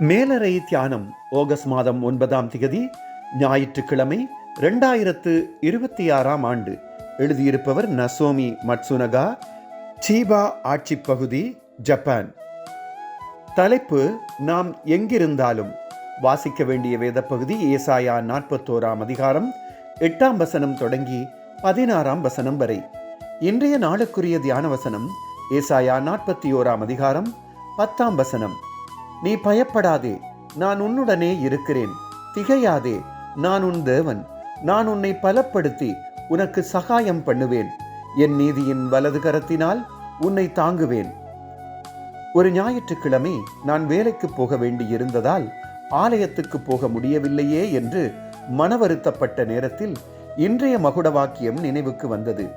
மேலறை தியானம் ஆகஸ்ட் மாதம் 9ஆம் திகதி ஞாயிற்றுக்கிழமை 2026ஆம் ஆண்டு. எழுதியிருப்பவர் நசோமி மட்சுனகா, சீபா ஆட்சி பகுதி, ஜப்பான். தலைப்பு: நாம் எங்கிருந்தாலும். வாசிக்க வேண்டிய வேத பகுதி ஏசாயா 41ஆம் அதிகாரம் 8ஆம் வசனம் தொடங்கி 16ஆம் வசனம் வரை. இன்றைய நாளுக்குரிய தியான வசனம் ஏசாயா 41ஆம் அதிகாரம் 10ஆம் வசனம். நீ பயப்படாதே, நான் உன்னுடனே இருக்கிறேன். திகையாதே, நான் உன் தேவன். நான் உன்னை பலப்படுத்தி உனக்கு சகாயம் பண்ணுவேன். என் நீதியின் வலது கரத்தினால் உன்னை தாங்குவேன். ஒரு ஞாயிற்றுக்கிழமை நான் வேலைக்கு போக வேண்டியிருந்ததால் ஆலயத்துக்கு போக முடியவில்லையே என்று மனவருத்தப்பட்ட நேரத்தில் இன்றைய மகுட வாக்கியம் நினைவுக்கு வந்தது.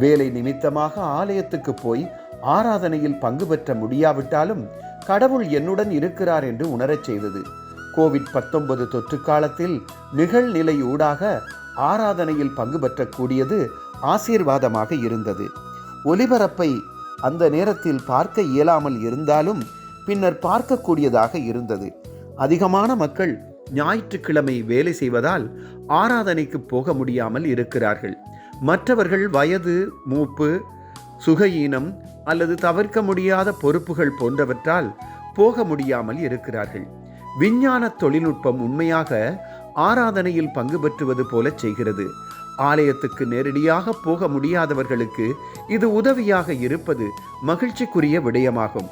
வேலை நிமித்தமாக ஆலயத்துக்கு போய் ஆராதனையில் பங்கு பெற்ற முடியாவிட்டாலும் கடவுள் என்னுடன் இருக்கிறார் என்று உணரச் செய்தது. கோவிட்-19 தொற்று காலத்தில் நிகழ்நிலை ஊடாக ஆராதனையில் பங்கு பெற்றக்கூடியது ஆசீர்வாதமாக இருந்தது. ஒலிபரப்பை அந்த நேரத்தில் பார்க்க இயலாமல் இருந்தாலும் பின்னர் பார்க்கக்கூடியதாக இருந்தது. அதிகமான மக்கள் ஞாயிற்றுக்கிழமை வேலை செய்வதால் ஆராதனைக்கு போக முடியாமல் இருக்கிறார்கள். மற்றவர்கள் வயது, மூப்பு, சுகஈனம் அல்லது தவிர்க்க முடியாத பொறுப்புகள் போன்றவற்றால் போக முடியாமல் இருக்கிறார்கள். விஞ்ஞான தொழில்நுட்பம் உண்மையாக ஆராதனையில் பங்கு பெற்றுவது போல செய்கிறது. ஆலயத்துக்கு நேரடியாக போக முடியாதவர்களுக்கு இது உதவியாக இருப்பது மகிழ்ச்சிக்குரிய விடயமாகும்.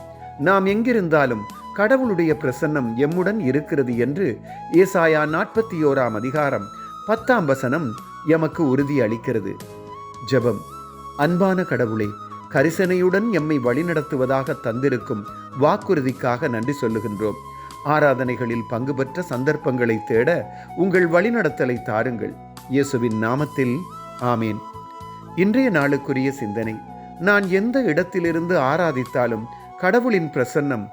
நாம் எங்கிருந்தாலும் கடவுளுடைய பிரசன்னம் எம்முடன் இருக்கிறது என்று ஏசாயா 41ஆம் அதிகாரம் 10ஆம் வசனம் எமக்கு உறுதி அளிக்கிறது. ஜெபம். அன்பான கடவுளே, கரிசனையுடன் எம்மை வழிநடத்துவதாக தந்திருக்கும் வாக்குறுதிக்காக நன்றி சொல்லுகின்றோம். ஆராதனைகளில் பங்கு பெற்ற சந்தர்ப்பங்களை தேட உங்கள் வழிநடத்தலை தாருங்கள். இயேசுவின் நாமத்தில் ஆமேன். இன்றைய நாளுக்குரிய சிந்தனை: நான் எந்த இடத்திலிருந்து ஆராதித்தாலும் கடவுளின் பிரசன்னம்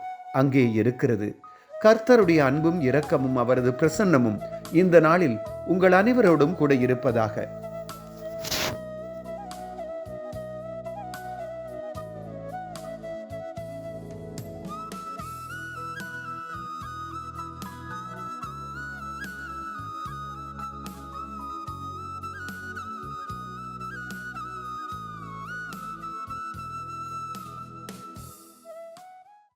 அங்கே இருக்கிறது. கர்த்தருடைய அன்பும் இரக்கமும் அவரது பிரசன்னமும் இந்த நாளில் உங்கள் அனைவரோடும் கூட இருப்பதாக.